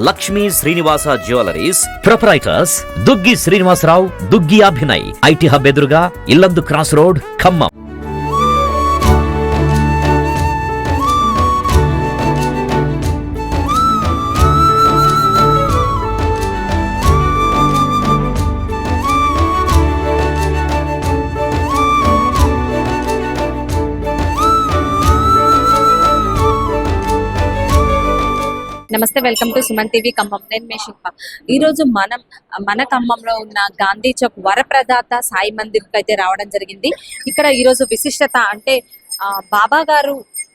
Lakshmi Srinivasa jewelleries proprietors Duggi Srinivasarao, Duggi Abhinay, IT hub ఎదురుగా Yellandu cross road, Khammam. నమస్తే, welcome to Suman TV Khammam. నేను మీ శిల్ప. ఈరోజు మన ఖమ్మంలో ఉన్న గాంధీ చౌక్ వరప్రదాత సాయి మందిర్కి అయితే రావడం జరిగింది. ఇక్కడ ఈరోజు విశిష్టత అంటే బాబా గారు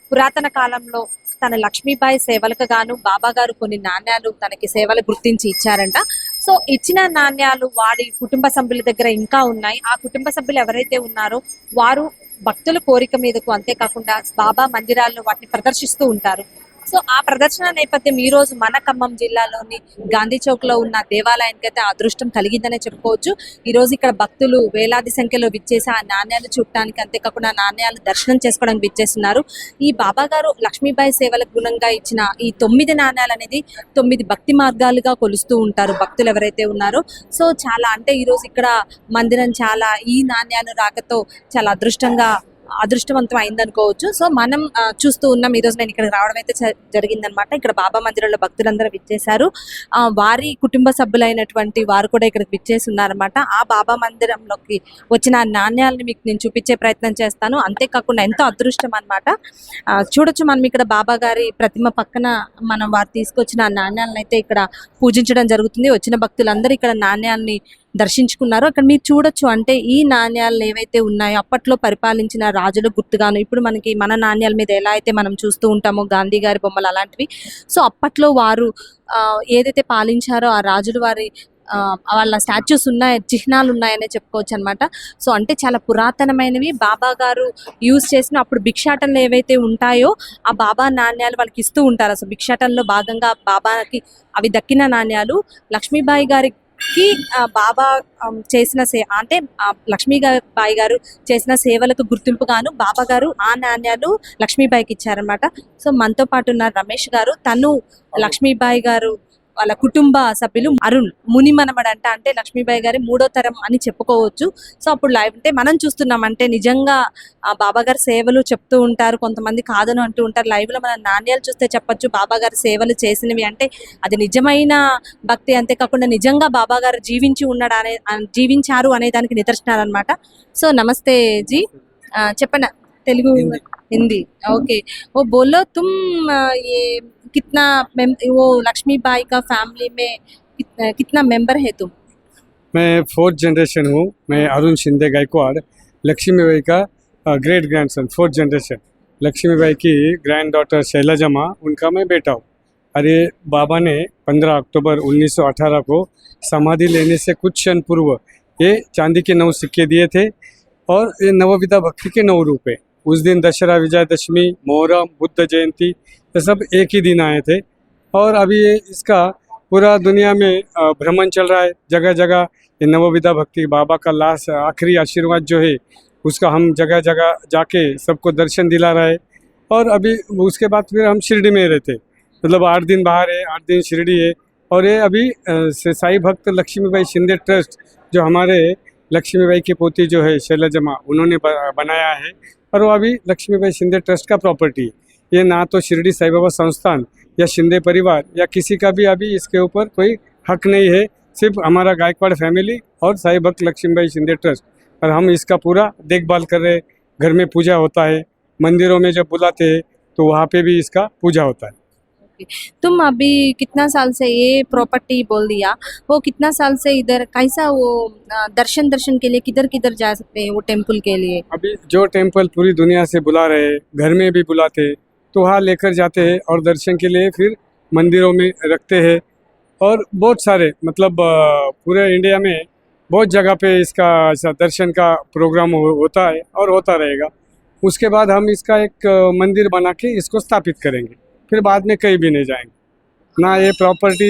పురాతన కాలంలో తన లక్ష్మీబాయి సేవలకు గాను బాబా గారు కొన్ని నాణ్యాలు తనకి సేవలు గుర్తించి ఇచ్చారంట. సో ఇచ్చిన నాణ్యాలు వాడి కుటుంబ సభ్యుల దగ్గర ఇంకా ఉన్నాయి. ఆ కుటుంబ సభ్యులు ఎవరైతే ఉన్నారో వారు భక్తుల కోరిక మీదకు, అంతేకాకుండా బాబా మందిరాల్లో వాటిని ప్రదర్శిస్తూ ఉంటారు. సో ఆ ప్రదర్శన నేపథ్యం ఈ రోజు మన ఖమ్మం జిల్లాలోని గాంధీ చౌక్ లో ఉన్న దేవాలయానికి అయితే అదృష్టం కలిగిందనే చెప్పుకోవచ్చు. ఈ రోజు ఇక్కడ భక్తులు వేలాది సంఖ్యలో విచ్చేసి ఆ నాణ్యాలు చూడటానికి, అంతేకాకుండా నాణ్యాలు దర్శనం చేసుకోవడానికి విచ్చేస్తున్నారు. ఈ బాబా గారు లక్ష్మీబాయి సేవలకు గుణంగా ఇచ్చిన ఈ 9 నాణ్యాలు అనేది 9 భక్తి మార్గాలుగా కొలుస్తూ ఉంటారు భక్తులు ఎవరైతే ఉన్నారో. సో చాలా అంటే ఈ రోజు ఇక్కడ మందిరం చాలా ఈ నాణ్యాలు రాకతో చాలా అదృష్టవంతం అయిందనుకోవచ్చు. సో మనం చూస్తూ ఉన్నాం. ఈ రోజు నేను ఇక్కడ రావడం అయితే జరిగిందనమాట. ఇక్కడ బాబా మందిరంలో భక్తులందరూ విచ్చేశారు. వారి కుటుంబ సభ్యులైనటువంటి వారు కూడా ఇక్కడికి విచ్చేసి ఉన్నారనమాట. ఆ బాబా మందిరంలోకి వచ్చిన నాణ్యాలను మీకు నేను చూపించే ప్రయత్నం చేస్తాను. అంతేకాకుండా ఎంతో అదృష్టం అనమాట. చూడొచ్చు మనం ఇక్కడ బాబా గారి ప్రతిమ పక్కన మనం వారు తీసుకొచ్చిన నాణ్యాలను అయితే ఇక్కడ పూజించడం జరుగుతుంది. వచ్చిన భక్తులందరూ ఇక్కడ నాణ్యాలని దర్శించుకున్నారు. అక్కడ మీరు చూడొచ్చు, అంటే ఈ నాణ్యాలు ఏవైతే ఉన్నాయో అప్పట్లో పరిపాలించిన రాజులకు గుర్తుగాను ఇప్పుడు మనకి మన నాణ్యాల మీద ఎలా అయితే మనం చూస్తూ ఉంటామో గాంధీ గారి బొమ్మలు అలాంటివి. సో అప్పట్లో వారు ఏదైతే పాలించారో ఆ రాజులు వారి వాళ్ళ స్టాచ్యూస్ ఉన్నాయి, చిహ్నాలు ఉన్నాయనే చెప్పుకోవచ్చు అనమాట. సో అంటే చాలా పురాతనమైనవి. బాబా గారు యూజ్ చేసిన అప్పుడు భిక్షాటనలు ఏవైతే ఉంటాయో ఆ బాబా నాణ్యాలు వాళ్ళకి ఇస్తూ ఉంటారు. అసలు భిక్షాటనలో భాగంగా బాబాకి అవి దక్కిన నాణ్యాలు. లక్ష్మీబాయి గారికి బాబా చేసిన అంటే లక్ష్మీబాయి గారు చేసిన సేవలకు గుర్తింపుగాను బాబా గారు ఆ నాణ్యాలు లక్ష్మీబాయికి ఇచ్చారనమాట. సో మనతో పాటు ఉన్న రమేష్ గారు, తను లక్ష్మీబాయి గారు వాళ్ళ కుటుంబ సభ్యులు అరుణ్ ముని మనమడంట, అంటే లక్ష్మీబాయి గారి 3వ తరం అని చెప్పుకోవచ్చు. సో అప్పుడు లైవ్ అంటే మనం చూస్తున్నాం, అంటే నిజంగా బాబా గారి సేవలు చెప్తూ ఉంటారు, కొంతమంది కాదని అంటూ ఉంటారు. లైవ్ లో మన నాణ్యాలు చూస్తే చెప్పొచ్చు బాబా గారి సేవలు చేసినవి అంటే అది నిజమైన భక్తి, అంతేకాకుండా నిజంగా బాబా గారు జీవించారు అనే దానికి నిదర్శనాలు అనమాట. సో నమస్తే జీ, చెప్పండి. తెలుగు, हिंदी, ओके. वो बोलो तुम ये कितना वो लक्ष्मीबाई का फैमिली में कितना मेंबर है तुम? मैं 4th जनरेशन हूँ. मैं अरुण शिंदे गायकवाड़, लक्ष्मीबाई का great grandson, 4th generation. Lakshmibai की ग्रैंड डॉटर शैलजा माँ, उनका मैं बेटा हूँ. अरे बाबा ने 15 अक्टूबर 1918 को समाधि लेने से कुछ क्षण पूर्व ये चांदी के 9 सिक्के दिए थे और ये नवविधा भक्ति के 9 रूप है. उस दिन दशहरा, विजयदशमी, मोहर्रम, बुद्ध जयंती, ये सब एक ही दिन आए थे. और अभी इसका पूरा दुनिया में भ्रमण चल रहा है. जगह जगह ये नवविधा भक्ति बाबा का लास्ट आखिरी आशीर्वाद जो है उसका हम जगह जगह जाके सबको दर्शन दिला रहे हैं. और अभी उसके बाद फिर हम शिरडी में रहते, मतलब 8 दिन बाहर है, 8 दिन शिरडी है. और ये अभी साई भक्त लक्ष्मीबाई शिंदे ट्रस्ट, जो हमारे लक्ष्मीबाई की पोती जो है शैलजा माँ, उन्होंने बनाया है. और वो अभी लक्ष्मीबाई शिंदे ट्रस्ट का प्रॉपर्टी है. ये ना तो शिरडी साई बाबा संस्थान या शिंदे परिवार या किसी का भी अभी इसके ऊपर कोई हक नहीं है. सिर्फ हमारा गायकवाड़ फैमिली और साई भक्त लक्ष्मीबाई शिंदे ट्रस्ट, और हम इसका पूरा देखभाल कर रहे हैं. घर में पूजा होता है, मंदिरों में जब बुलाते हैं तो वहाँ पे भी इसका पूजा होता है. तुम अभी कितना साल से ये प्रॉपर्टी बोल दिया, वो कितना साल से इधर कैसा वो दर्शन के लिए किधर किधर जा सकते हैं वो टेम्पल के लिए? अभी जो टेम्पल पूरी दुनिया से बुला रहे हैं, घर में भी बुलाते हैं तो वहाँ लेकर जाते हैं और दर्शन के लिए फिर मंदिरों में रखते हैं. और बहुत सारे, मतलब पूरे इंडिया में बहुत जगह पे इसका ऐसा दर्शन का प्रोग्राम होता है और होता रहेगा. उसके बाद हम इसका एक मंदिर बना के इसको स्थापित करेंगे, फिर बाद में कहीं भी नहीं जाएंगे ना. ये प्रॉपर्टी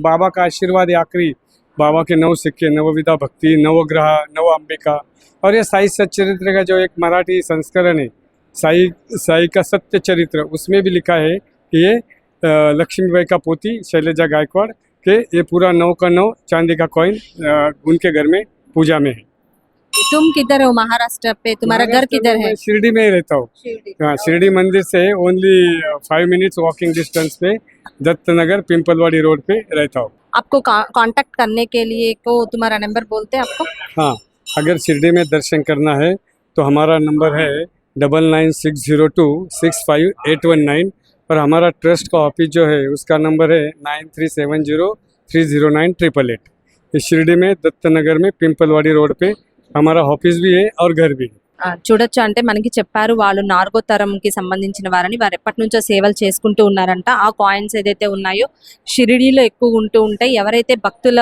बाबा का आशीर्वाद, आखिरी बाबा के 9 सिक्के, नवविधा भक्ति, नवग्रह, नव अंबिका, और ये साई सच्चरित्र का जो एक मराठी संस्करण है साई का सत्य चरित्र, उसमें भी लिखा है कि ये लक्ष्मीबाई का पोती शैलजा गायकवाड़ के ये पूरा 9 का 9 चांदी का कॉइन उनके घर में पूजा में है। तुम किधर हो महाराष्ट्र पे, तुम्हारा घर किधर है? मैं शिरडी में ही रहता हूँ। हाँ, शिरडी मंदिर से ओनली 5 मिनट्स वॉकिंग डिस्टेंस पे दत्तनगर पिंपलवाड़ी रोड पे रहता हूँ। आपको कांटेक्ट करने के लिए को तुम्हारा नंबर बोलते हैं आपको? हाँ, अगर शिरडी में दर्शन करना है तो हमारा नंबर है 9960265819 और हमारा ट्रस्ट का ऑफिस जो है उसका नंबर है 9370309888। इस शिरडी में दत्तनगर में पिंपलवाड़ी रोड पे हमारा ऑफिस भी है और घर भी है। చూడొచ్చు అంటే మనకి చెప్పారు వాళ్ళు 4వ తరంకి సంబంధించిన వారని, వారు ఎప్పటి నుంచో సేవలు చేసుకుంటూ ఉన్నారంట. ఆ కాయిన్స్ ఏదైతే ఉన్నాయో షిరిడీలో ఎక్కువ ఉంటూ ఉంటాయి. ఎవరైతే భక్తుల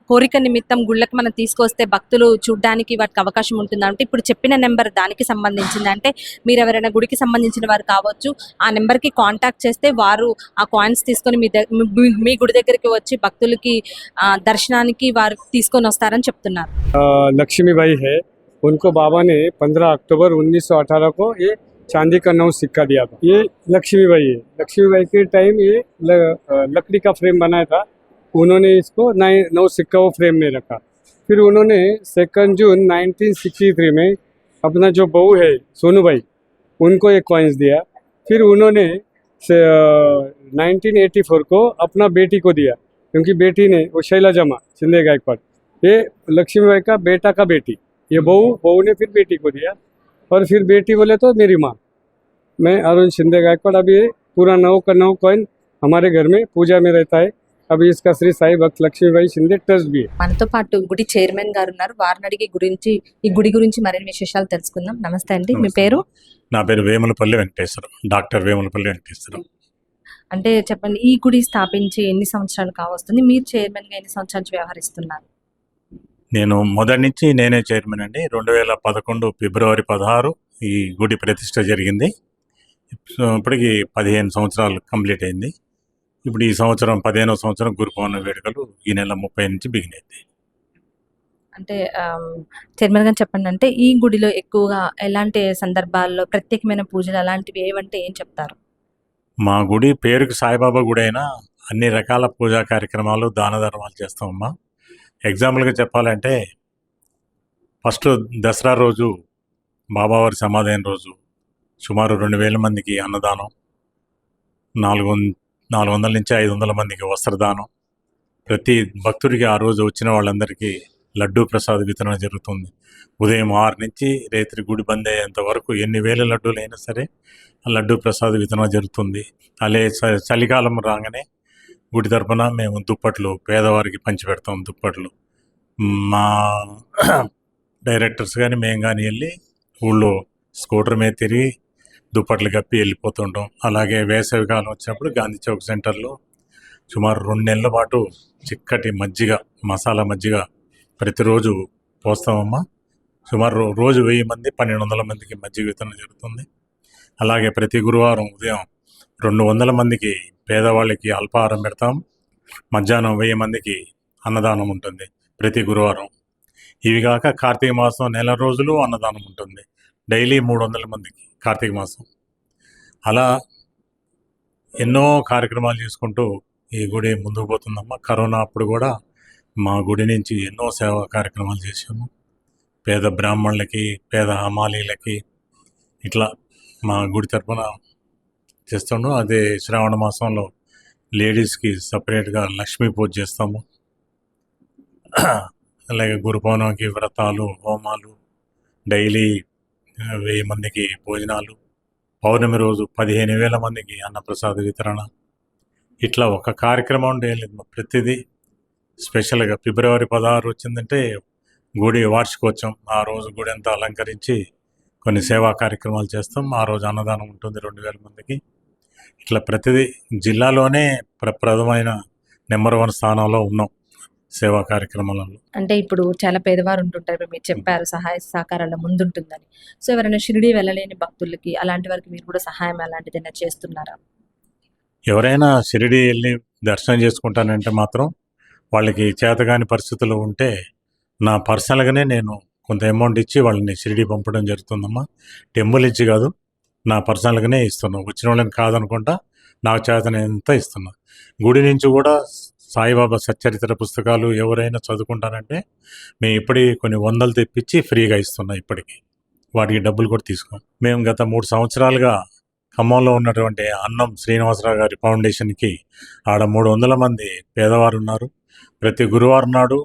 కోరిక నిమిత్తం గుళ్ళకి మనం తీసుకొస్తే భక్తులు చూడడానికి వాటికి అవకాశం ఉంటుందంటే ఇప్పుడు చెప్పిన నెంబర్ దానికి సంబంధించింది. అంటే మీరు ఎవరైనా గుడికి సంబంధించిన వారు కావచ్చు, ఆ నెంబర్కి కాంటాక్ట్ చేస్తే వారు ఆ కాయిన్స్ తీసుకొని మీ గుడి దగ్గరికి వచ్చి భక్తులకి దర్శనానికి వారు తీసుకొని వస్తారని చెప్తున్నారు. लक्ष्मीबाई है, उनको बाबा ने 15 अक्टूबर 1918 को ये चांदी का 9 सिक्का दिया था। ये लक्ष्मीबाई है। लक्ष्मीबाई के टाइम ये लकड़ी का फ्रेम बनाया था, उन्होंने इसको 9 सिक्का वो फ्रेम में रखा। फिर उन्होंने 2 जून 1963 में अपना जो बहू है सोनूबाई उनको एक कॉइन्स दिया। फिर उन्होंने 1984 को अपना बेटी को दिया, क्योंकि बेटी ने वो शैलजा माँ शिंदे गायकवाड़, ये लक्ष्मीबाई का बेटा का बेटी, ये बहू ने फिर बेटी को दिया। और फिर बेटी बोले तो मेरी माँ, मैं अरुण शिंदे गायकवाड़। अभी ये पूरा 9 का 9 कॉइन हमारे घर में पूजा में रहता है। अभी इसका श्री साई भक्त लक्ष्मीबाई शिंदे ट्रस्ट भी है। మనతో పాటు గుడి చైర్మన్ గారు ఉన్నారు. వారిని అడిగి ఈ గుడి గురించి మరిన్ని విశేషాలు తెలుసుకుందాం. నమస్తే అండి, మీ పేరు? నా పేరు వేములపల్లి వెంకటేశ్వరం, డాక్టర్ వేములపల్లి వెంకటేశ్వరం. అంటే చెప్పండి, ఈ గుడి స్థాపించి ఎన్ని సంవత్సరాలు కావస్తుంది? మీరు చైర్మన్ గా ఎన్ని సంవత్సరాలు వ్యవహరిస్తున్నారు? నేను మొదటి నుంచి నేనే చైర్మన్ అండి. 2011 ఫిబ్రవరి 16 ఈ గుడి ప్రతిష్ట జరిగింది. ఇప్పటికి 15 సంవత్సరాలు కంప్లీట్ అయింది. ఇప్పుడు ఈ సంవత్సరం 15వ సంవత్సరం గురు పౌర్ణమి వేడుకలు ఈ నెల 30 నుంచి బిగిన్ అవుతాయి. అంటే చైర్మన్ గారు చెప్పండి, అంటే ఈ గుడిలో ఎక్కువగా ఎలాంటి సందర్భాల్లో ప్రత్యేకమైన పూజలు అలాంటివి ఏవంటే ఏం చెప్తారు? మా గుడి పేరుకు సాయిబాబా గుడి అయినా అన్ని రకాల పూజా కార్యక్రమాలు దాన ధర్మాలు చేస్తామమ్మా. ఎగ్జాంపుల్గా చెప్పాలంటే ఫస్ట్ దసరా రోజు బాబావారి సమాధైన రోజు సుమారు 2000 మందికి అన్నదానం, 400 నుంచి 500 మందికి వస్త్రదానం, ప్రతి భక్తుడికి ఆ రోజు వచ్చిన వాళ్ళందరికీ లడ్డూ ప్రసాద వితరణ జరుగుతుంది. ఉదయం 6 నుంచి రాత్రి గుడి బంద్ అయ్యేంత వరకు ఎన్ని వేల లడ్డూలు అయినా సరే ఆ లడ్డూ ప్రసాద వితరణ జరుగుతుంది. అలాగే చలికాలం రాగానే గుడి తరపున మేము దుప్పట్లు పేదవారికి పంచిపెడతాం. దుప్పట్లు మా డైరెక్టర్స్ కానీ మేము కానీ వెళ్ళి ఊళ్ళో స్కూటర్ మీద తిరిగి దుప్పట్లు కప్పి వెళ్ళిపోతుంటాం. అలాగే వేసవికాలం వచ్చినప్పుడు గాంధీ చౌక్ సెంటర్లో సుమారు 2 నెలల పాటు చిక్కటి మజ్జిగ, మసాలా మజ్జిగ ప్రతిరోజు పోస్తామమ్మా. సుమారు రోజు 1000 మంది 1200 మందికి మజ్జిగ వితరణ జరుగుతుంది. అలాగే ప్రతి గురువారం ఉదయం 200 మందికి పేదవాళ్ళకి అల్పాహారం పెడతాం. మధ్యాహ్నం 1000 మందికి అన్నదానం ఉంటుంది ప్రతి గురువారం. ఇవి కాక కార్తీక మాసం నెల రోజులు అన్నదానం ఉంటుంది, డైలీ 300 మందికి కార్తీక మాసం. అలా ఎన్నో కార్యక్రమాలు చేసుకుంటూ ఈ గుడి ముందుకు పోతుందమ్మా. కరోనా అప్పుడు కూడా మా గుడి నుంచి ఎన్నో సేవా కార్యక్రమాలు చేసాము. పేద బ్రాహ్మణులకి, పేద హమాలీలకి ఇట్లా మా గుడి తరపున చేస్తాము. అదే శ్రావణ మాసంలో లేడీస్కి సపరేట్గా లక్ష్మీ పూజ చేస్తాము. అలాగే గురు పౌర్ణమికి వ్రతాలు, హోమాలు, డైలీ 1000 మందికి భోజనాలు, పౌర్ణమి రోజు 15,000 మందికి అన్నప్రసాద వితరణ. ఇట్లా ఒక కార్యక్రమం ఉండేది. ప్రతిదీ స్పెషల్గా ఫిబ్రవరి 16 వచ్చిందంటే గుడి వార్షికోత్సవం. ఆ రోజు గుడి అంతా అలంకరించి కొన్ని సేవా కార్యక్రమాలు చేస్తాం. ఆ రోజు అన్నదానం ఉంటుంది 2000 మందికి. ఇట్లా ప్రతిదీ జిల్లాలోనే ప్రప్రథమైన నెంబర్ 1 స్థానంలో ఉన్నాం సేవా కార్యక్రమాలలో. అంటే ఇప్పుడు చాలా పేదవారు ఉంటుంటారు, మీరు చెప్పారు సహాయ సహకారాల ముందుంటుందని. సో ఎవరైనా షిరిడి వెళ్ళలేని భక్తులకి అలాంటి వారికి మీరు కూడా సహాయం అలాంటిదైనా చేస్తున్నారా? ఎవరైనా షిరిడి వెళ్ళి దర్శనం చేసుకుంటానంటే మాత్రం వాళ్ళకి చేతగాని పరిస్థితులు ఉంటే నా పర్సనల్గానే నేను కొంత అమౌంట్ ఇచ్చి వాళ్ళని షిరిడి పంపడం జరుగుతుందమ్మా. టెంపుల్ ఇచ్చి కాదు, నా పర్సనల్గానే ఇస్తున్నాను. వచ్చిన వాళ్ళని కాదనుకుంటా నాకు చేతనంత ఇస్తున్నా. గుడి నుంచి కూడా సాయిబాబా సచ్చరిత్ర పుస్తకాలు ఎవరైనా చదువుకుంటారంటే మేము ఇప్పటికి కొన్ని వందలు తెప్పించి ఫ్రీగా ఇస్తున్నాం. ఇప్పటికి వాటికి డబ్బులు కూడా తీసుకోం. మేము గత 3 సంవత్సరాలుగా ఖమ్మంలో ఉన్నటువంటి అన్నం శ్రీనివాసరావు గారి ఫౌండేషన్కి ఆడ 300 మంది పేదవారు ఉన్నారు. ప్రతి గురువారం నాడు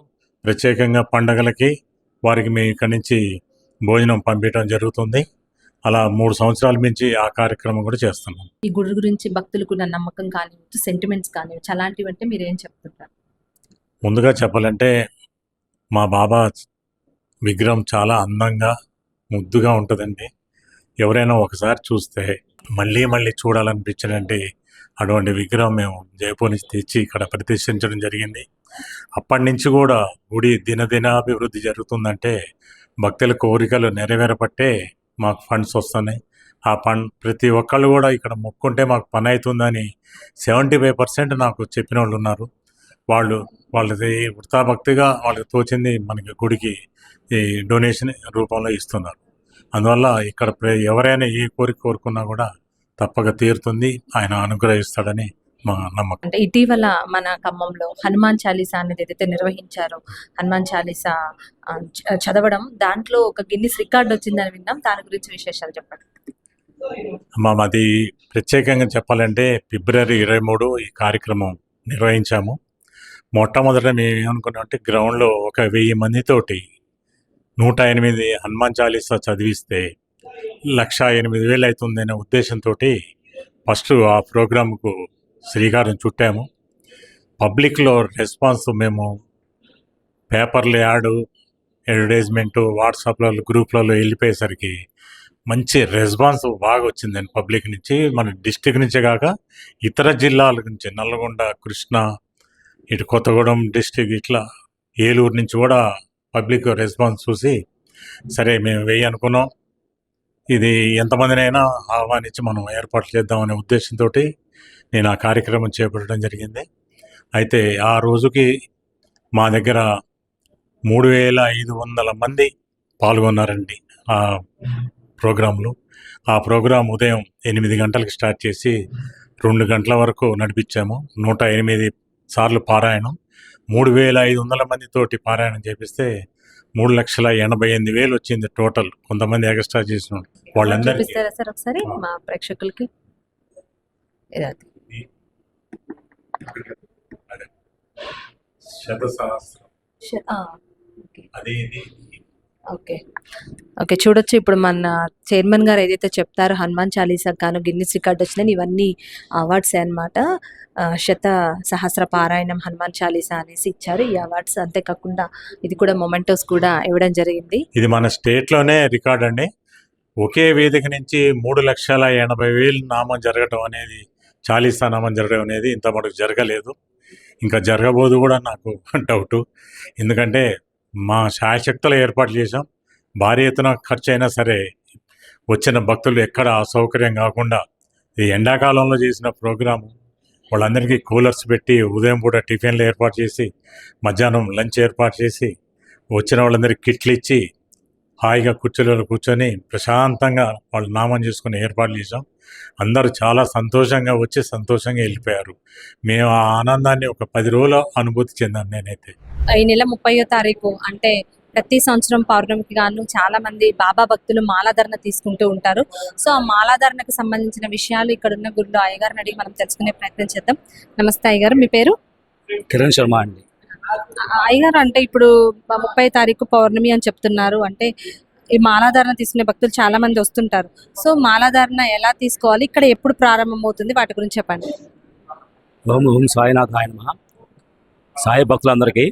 ప్రత్యేకంగా పండగలకి వారికి మేము ఇక్కడి నుంచి భోజనం పంపించడం జరుగుతుంది. అలా 3 సంవత్సరాల నుంచి ఆ కార్యక్రమం కూడా చేస్తున్నాం. ఈ గుడి గురించి భక్తులకు ఉన్న నమ్మకం కానివ్వచ్చు, సెంటిమెంట్స్ కానివ్వచ్చు, అలాంటివి అంటే మీరు ఏం చెప్తుంటారు? ముందుగా చెప్పాలంటే మా బాబా విగ్రహం చాలా అందంగా ముద్దుగా ఉంటుందండి. ఎవరైనా ఒకసారి చూస్తే మళ్ళీ మళ్ళీ చూడాలనిపించడంటే అటువంటి విగ్రహం మేము జైపూర్ నుంచి తెచ్చి ఇక్కడ ప్రతిష్ఠించడం జరిగింది. అప్పటి నుంచి కూడా గుడి దినదినాభివృద్ధి జరుగుతుందంటే భక్తుల కోరికలు నెరవేరపట్టే మాకు ఫండ్స్ వస్తున్నాయి. ఆ ఫండ్ ప్రతి ఒక్కళ్ళు కూడా ఇక్కడ మొక్కుంటే మాకు పని అవుతుందని 75% నాకు చెప్పిన వాళ్ళు ఉన్నారు. వాళ్ళది వృత్తాభక్తిగా వాళ్ళకి తోచింది మనకి గుడికి ఈ డొనేషన్ రూపంలో ఇస్తున్నారు. అందువల్ల ఇక్కడ ఎవరైనా ఏ కోరిక కోరుకున్నా కూడా తప్పక తీరుతుంది, ఆయన అనుగ్రహిస్తాడని మా నమ్మకం. అంటే ఇటీవల మన ఖమ్మంలో హనుమాన్ చాలీసా అనేది ఏదైతే నిర్వహించారో, హనుమాన్ చాలీసా చదవడం దాంట్లో ఒక గిన్నిస్ రికార్డ్ వచ్చిందని విన్నాం. దాని గురించి విశేషాలు చెప్పండి. మాది ప్రత్యేకంగా చెప్పాలంటే ఫిబ్రవరి 23 ఈ కార్యక్రమం నిర్వహించాము. మొట్టమొదట మేము ఏమనుకున్నామంటే గ్రౌండ్లో ఒక 1000 మందితోటి 108 హనుమాన్ చాలీసా చదివిస్తే 1,08,000 అవుతుందనే ఉద్దేశంతో ఫస్ట్ ఆ ప్రోగ్రాంకు శ్రీకారం చుట్టాము. పబ్లిక్లో రెస్పాన్స్ మేము పేపర్లు యాడ్, అడ్వర్టైజ్మెంటు, వాట్సాప్లలో గ్రూప్లలో వెళ్ళిపోయేసరికి మంచి రెస్పాన్స్ బాగా వచ్చిందండి పబ్లిక్ నుంచి. మన డిస్టిక్ నుంచే కాక ఇతర జిల్లాల నుంచి నల్గొండ, కృష్ణా, ఇటు కొత్తగూడెం డిస్టిక్, ఇట్లా ఏలూరు నుంచి కూడా పబ్లిక్ రెస్పాన్స్ చూసి సరే మేము 1000 అనుకున్నాం, ఇది ఎంతమందినైనా ఆహ్వానించి మనం ఏర్పాటు చేద్దామనే ఉద్దేశంతో నేను ఆ కార్యక్రమం చేపట్టడం జరిగింది. అయితే ఆ రోజుకి మా దగ్గర 3500 మంది పాల్గొన్నారండి ఆ ప్రోగ్రాంలో. ఆ ప్రోగ్రాం ఉదయం 8 గంటలకు స్టార్ట్ చేసి 2 గంటల వరకు నడిపించాము. 108 సార్లు పారాయణం, 3500 మందితోటి పారాయణం చేపిస్తే 3,88,000 వచ్చింది టోటల్. కొంతమంది ఎక్స్ట్రా చేసిన వాళ్ళందరికీ చూపిస్తారా సార్ ఒకసారి మా ప్రేక్షకులకి? ఓకే ఓకే, చూడొచ్చు. ఇప్పుడు మన చైర్మన్ గారు ఏదైతే చెప్తారో హనుమాన్ చాలీసా గాను గిన్నిస్ రికార్డ్ వచ్చినాయి, ఇవన్నీ అవార్డ్స్ అనమాట. శత సహస్ర పారాయణం హనుమాన్ చాలీసా అనేసి ఇచ్చారు ఈ అవార్డ్స్. అంతేకాకుండా ఇది కూడా మొమెంటోస్ కూడా ఇవ్వడం జరిగింది. ఇది మన స్టేట్లోనే రికార్డ్ అండి. ఒకే వేదిక నుంచి 3,80,000 నామం జరగడం అనేది, చాలీసా నామం జరగడం అనేది ఇంత మటుకు జరగలేదు. ఇంకా జరగబోదు కూడా నాకు డౌటు. ఎందుకంటే మా శాయశక్తులు ఏర్పాటు చేసాం. భారీ ఎత్తున ఖర్చు అయినా సరే వచ్చిన భక్తులు ఎక్కడ అసౌకర్యం కాకుండా ఈ ఎండాకాలంలో చేసిన ప్రోగ్రాము వాళ్ళందరికీ కూలర్స్ పెట్టి ఉదయం పూట టిఫిన్లు ఏర్పాటు చేసి మధ్యాహ్నం లంచ్ ఏర్పాటు చేసి వచ్చిన వాళ్ళందరికీ కిట్లు ఇచ్చి హాయిగా కుర్చీలలో కూర్చొని ప్రశాంతంగా వాళ్ళు నామం చేసుకుని ఏర్పాట్లు చేసాం. అందరూ చాలా సంతోషంగా వచ్చి సంతోషంగా వెళ్ళిపోయారు. మేము ఆ ఆనందాన్ని ఒక 10 రోజుల అనుభూతి చెందాను నేనైతే. ఈ నెల 30వ తారీఖు అంటే ప్రతి సంవత్సరం పౌర్ణమికి గాను చాలా మంది బాబా భక్తులు మాలాధారణ తీసుకుంటూ ఉంటారు. సో ఆ మాలాధారణకు సంబంధించిన విషయాలు ఇక్కడ ఉన్న గుడిలో అయ్యగారిని అడిగి మనం తెలుసుకునే ప్రయత్నం చేద్దాం. నమస్తే అయ్యగారు, మీ పేరు? కిరణ్ శర్మ అండి. అయ్యగారు, అంటే ఇప్పుడు 30వ తారీఖు పౌర్ణమి అని చెప్తున్నారు, అంటే ఈ మాలాధారణ తీసుకునే భక్తులు చాలా మంది వస్తుంటారు. సో మాలాధారణ ఎలా తీసుకోవాలి, ఇక్కడ ఎప్పుడు ప్రారంభమవుతుంది, వాటి గురించి చెప్పండి. ఓం ఓం సాయినాథాయ నమః. సాయి భక్తులందరికీ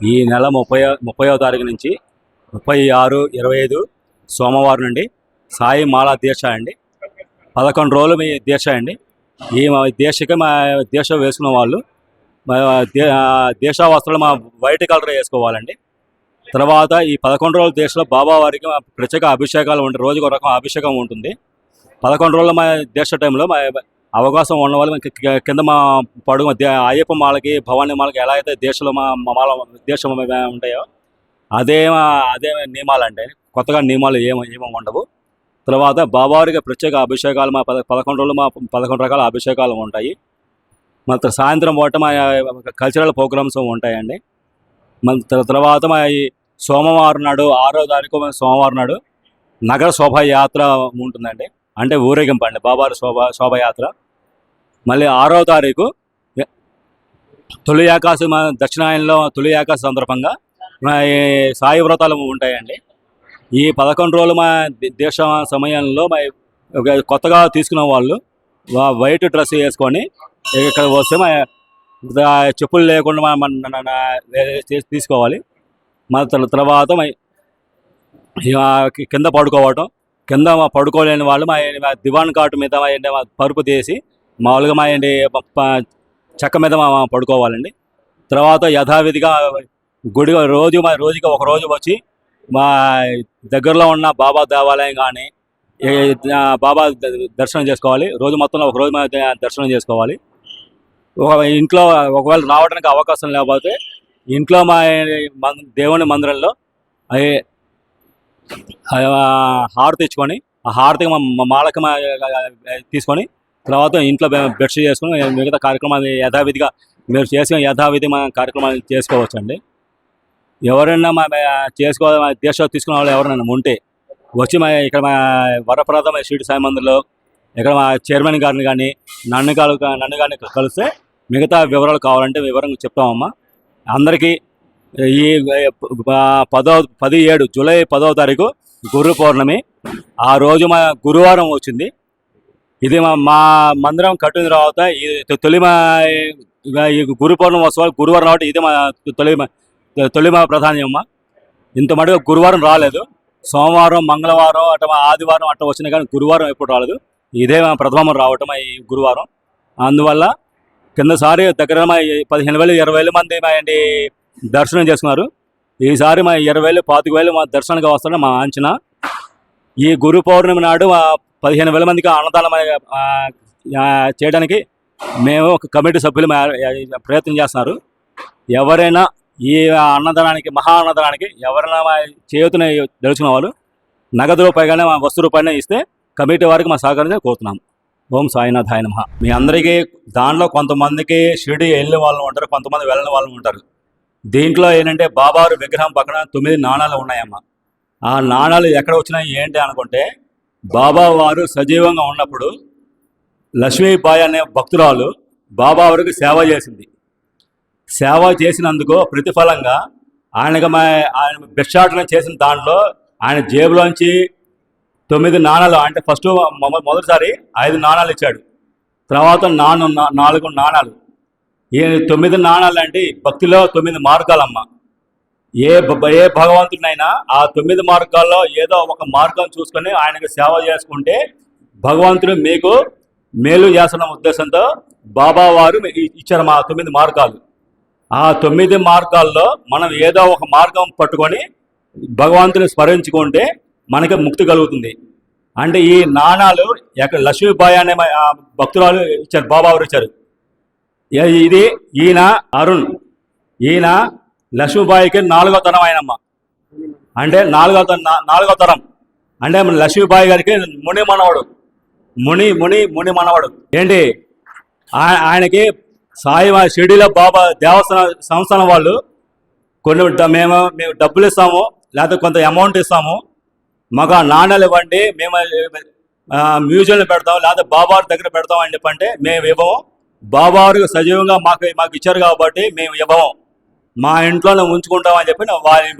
ఈ నెల 30వ తారీఖు నుంచి 36, 25 సోమవారం నుండి సాయి మాలా దీక్ష అండి. 11 రోజులు మీ దీక్ష అండి. ఈ దీక్షకి మా దీక్ష వేసుకున్న వాళ్ళు దీక్షా వస్త్రాలు మా వైట్ కలర్ వేసుకోవాలండి. తర్వాత ఈ 11 రోజుల దీక్షలో బాబా వారికి ప్రత్యేక అభిషేకాలు ఉంటాయి. రోజుకు ఒక రకం అభిషేకం ఉంటుంది. 11 రోజుల మా దీక్ష టైంలో మా అవకాశం ఉన్న వాళ్ళు కింద మా పడుగు అయ్యప్ప మాలకి, భవానీ మాలకి ఎలా అయితే దీక్షలో మా మాల దీక్ష ఉంటాయో అదే నియమాలు అంటే కొత్తగా నియమాలు ఏమీ ఉండవు. తర్వాత బాబావారికి ప్రత్యేక అభిషేకాలు మా 11 రోజులు మా 11 రకాల అభిషేకాలు ఉంటాయి. మన సాయంత్రం పూట మా కల్చరల్ ప్రోగ్రామ్స్ ఉంటాయండి. మన తర్వాత మా ఈ సోమవారం నాడు 6వ తారీఖు సోమవారం నాడు నగర శోభాయాత్ర ఉంటుందండి. అంటే ఊరేగింపు అండి, బాబావారి శోభాయాత్ర. మళ్ళీ 6వ తారీఖు తొలి ఏకాదశి దక్షిణాయనంలో తొలి ఏకాదశి సందర్భంగా మా ఈ సాయి వ్రతాలు ఉంటాయండి. ఈ 11 రోజులు మా దీక్ష సమయంలో మా కొత్తగా తీసుకున్న వాళ్ళు వైట్ డ్రెస్ వేసుకొని ఇక్కడ వస్తే మా చెప్పులు లేకుండా తీసుకోవాలి. మన తర్వాత కింద పడుకోవటం, కింద పడుకోలేని వాళ్ళు మా దివాన్ కాటు మీద పరుపు తీసి మామూలుగా చెక్క మీద పడుకోవాలండి. తర్వాత యథావిధిగా గుడి రోజుకి ఒక రోజు వచ్చి మా దగ్గరలో ఉన్న బాబా దేవాలయం కానీ బాబా దర్శనం చేసుకోవాలి. రోజు మొత్తంలో ఒక రోజు దర్శనం చేసుకోవాలి. ఇంట్లో ఒకవేళ రావడానికి అవకాశం లేకపోతే ఇంట్లో మా దేవుని మందిరంలో హారతి ఇచ్చుకొని ఆ హారతికి మాలకి తీసుకొని తర్వాత ఇంట్లో బెడ్షీట్ చేసుకుని మిగతా కార్యక్రమాలు యథావిధిగా మీరు చేసిన యథావిధి మా కార్యక్రమాలు చేసుకోవచ్చు అండి. ఎవరైనా దీక్ష తీసుకున్న వాళ్ళు ఎవరైనా ఉంటే వచ్చి ఇక్కడ మా వరప్రద షిరిడి సాయి మందిర్లో ఇక్కడ మా చైర్మన్ గారిని కానీ నన్ను కానీ కలిస్తే మిగతా వివరాలు కావాలంటే వివరంగా చెప్తామమ్మా. అందరికీ ఈ 17 జూలై 10వ తారీఖు గురు పౌర్ణమి. ఆ రోజు మా గురువారం వచ్చింది. ఇది మా మందిరం కట్టిన తర్వాత ఇది తొలి ఈ గురు పౌర్ణమి ఉత్సవాలు గురువారం కాబట్టి ఇది మా తొలి ప్రధానమ్మ. ఇంత మటుగా గురువారం రాలేదు. సోమవారం, మంగళవారం ఆదివారం అట్లా వచ్చినా కానీ గురువారం ఎప్పుడు రాలేదు. ఇదే ప్రథమం రావటం ఈ గురువారం. అందువల్ల కిందసారి దగ్గర 15,000 20,000 మంది మా దర్శనం చేసుకున్నారు. ఈసారి మా 20,000 25,000 మా దర్శనానికి వస్తారని మా అంచనా. ఈ గురు పౌర్ణమి నాడు 15,000 మందికి అన్నదానం చేయడానికి మేము ఒక కమిటీ సభ్యులు ప్రయత్నం చేస్తున్నారు. ఎవరైనా ఈ అన్నదానానికి మహా అన్నదానానికి ఎవరైనా చేతుని తెలుసుకున్న వాళ్ళు నగదు రూపాయగానే వస్తు రూపాయనే ఇస్తే కమిటీ వారికి మా సహకరించే కోరుతున్నాం. ఓం సాయినాథాయ నమః. మీ అందరికీ దాంట్లో కొంతమందికి షిరిడి వెళ్ళిన వాళ్ళు ఉంటారు, కొంతమంది వెళ్ళని వాళ్ళు ఉంటారు. దీంట్లో ఏంటంటే బాబావారి విగ్రహం పక్కన 9 నాణాలు ఉన్నాయమ్మా. ఆ నాణాలు ఎక్కడ వచ్చినాయి ఏంటి అనుకుంటే బాబావారు సజీవంగా ఉన్నప్పుడు లక్ష్మీబాయి అనే భక్తురాలు బాబావారికి సేవ చేసింది. సేవ చేసినందుకు ప్రతిఫలంగా ఆయన భిక్షాటన చేసిన దాంట్లో ఆయన జేబులోంచి 9 నాణాలు అంటే ఫస్ట్ మొదటిసారి 5 నాణాలు ఇచ్చాడు. తర్వాత 4 నాణాలు. ఈ 9 నాణాలు అంటే భక్తిలో 9 మార్గాలమ్మ. ఏ భగవంతుడినైనా ఆ 9 మార్గాల్లో ఏదో ఒక మార్గం చూసుకొని ఆయనకు సేవ చేసుకుంటే భగవంతుడు మీకు మేలు చేస్తున్న ఉద్దేశంతో బాబా వారు ఇచ్చారు మా 9 మార్గాలు. ఆ 9 మార్గాల్లో మనం ఏదో ఒక మార్గం పట్టుకొని భగవంతుని స్మరించుకుంటే మనకి ముక్తి కలుగుతుంది. అంటే ఈ నాణాలు ఎక్కడ లక్ష్మీబాయి అనే భక్తురాలు ఇచ్చారు, బాబావారు ఇచ్చారు. ఈయన అరుణ్, ఈయన లక్ష్మీబాయికి 4వ తరం ఆయనమ్మ. అంటే 4వ తరం అంటే లక్ష్మీబాయి గారికి ముని మనవడు, ముని మనవడు. ఏంటి ఆయనకి సాయి షిరిడిలో బాబా దేవస్థాన సంస్థానం వాళ్ళు కొన్ని మేము డబ్బులు ఇస్తాము, లేకపోతే కొంత అమౌంట్ ఇస్తాము, మాకు ఆ నాణ్యాలు ఇవ్వండి, మేము మ్యూజియంలో పెడతాం, లేకపోతే బాబావారి దగ్గర పెడతాం అని చెప్పంటే మేము ఇవ్వము. బాబావారికి సజీవంగా మాకు ఇచ్చారు కాబట్టి మేము ఇవ్వము, మా ఇంట్లోనే ఉంచుకుంటామని చెప్పి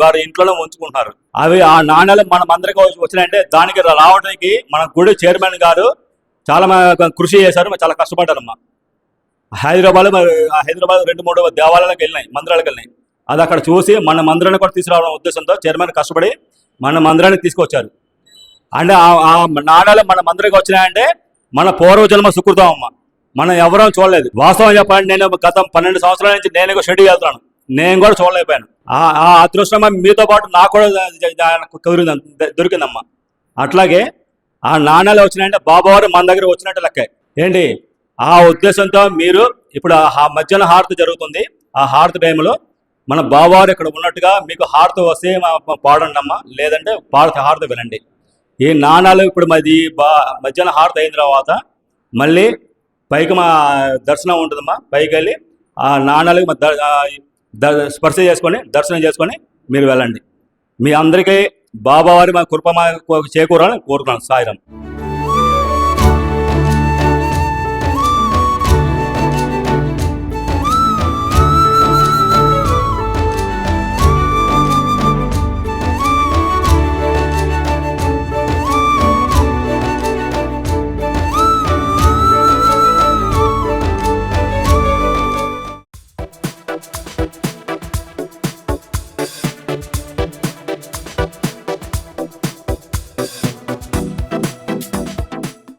వారి ఇంట్లోనే ఉంచుకుంటున్నారు. అవి ఆ నాణ్యాలు మనం అందరికీ వచ్చినాయంటే దానికి రావడానికి మన గుడి చైర్మన్ గారు చాలా కృషి చేశారు, చాలా కష్టపడ్డారమ్మా. హైదరాబాద్ 2-3 దేవాలయాలకు వెళ్ళినాయి, మందిరాలకు వెళ్ళినాయి. అది అక్కడ చూసి మన మందిరాన్ని కూడా తీసుకురావడం ఉద్దేశంతో చైర్మన్ కష్టపడి మన మందిరానికి తీసుకొచ్చారు. అంటే ఆ నాణాలు మన మందిరానికి వచ్చినాయంటే మన పూర్వజన్మ సుకృతం అమ్మ. మనం ఎవరూ చూడలేదు. వాస్తవం చెప్పాలంటే నేను గత 12 సంవత్సరాల నుంచి నేను షిరిడి వెళ్తున్నాను, నేను కూడా చూడలేకపోయాను. ఆ అదృష్టం మీతో పాటు నాకు కూడా దొరికిందమ్మా. అట్లాగే ఆ నాణాలు వచ్చినాయంటే బాబావారు మన దగ్గర వచ్చినట్టు లెక్క. ఏంటి ఆ ఉద్దేశంతో మీరు ఇప్పుడు మధ్యాహ్న హారతి జరుగుతుంది. ఆ హారతి టైంలో మన బాబావారు ఇక్కడ ఉన్నట్టుగా మీకు హారతి వస్తే పాడండి అమ్మా, లేదంటే హారతి వినండి. ఈ నాణాలు ఇప్పుడు మాది మధ్యాహ్నం హారతి అయిన తర్వాత మళ్ళీ పైకి మా దర్శనం ఉంటుందమ్మా. పైకి వెళ్ళి ఆ నాణాలకు స్పర్శ చేసుకొని దర్శనం చేసుకొని మీరు వెళ్ళండి. మీ అందరికీ బాబావారి మా కృప చేకూరాలని కోరుతున్నాను. సాయిరాం.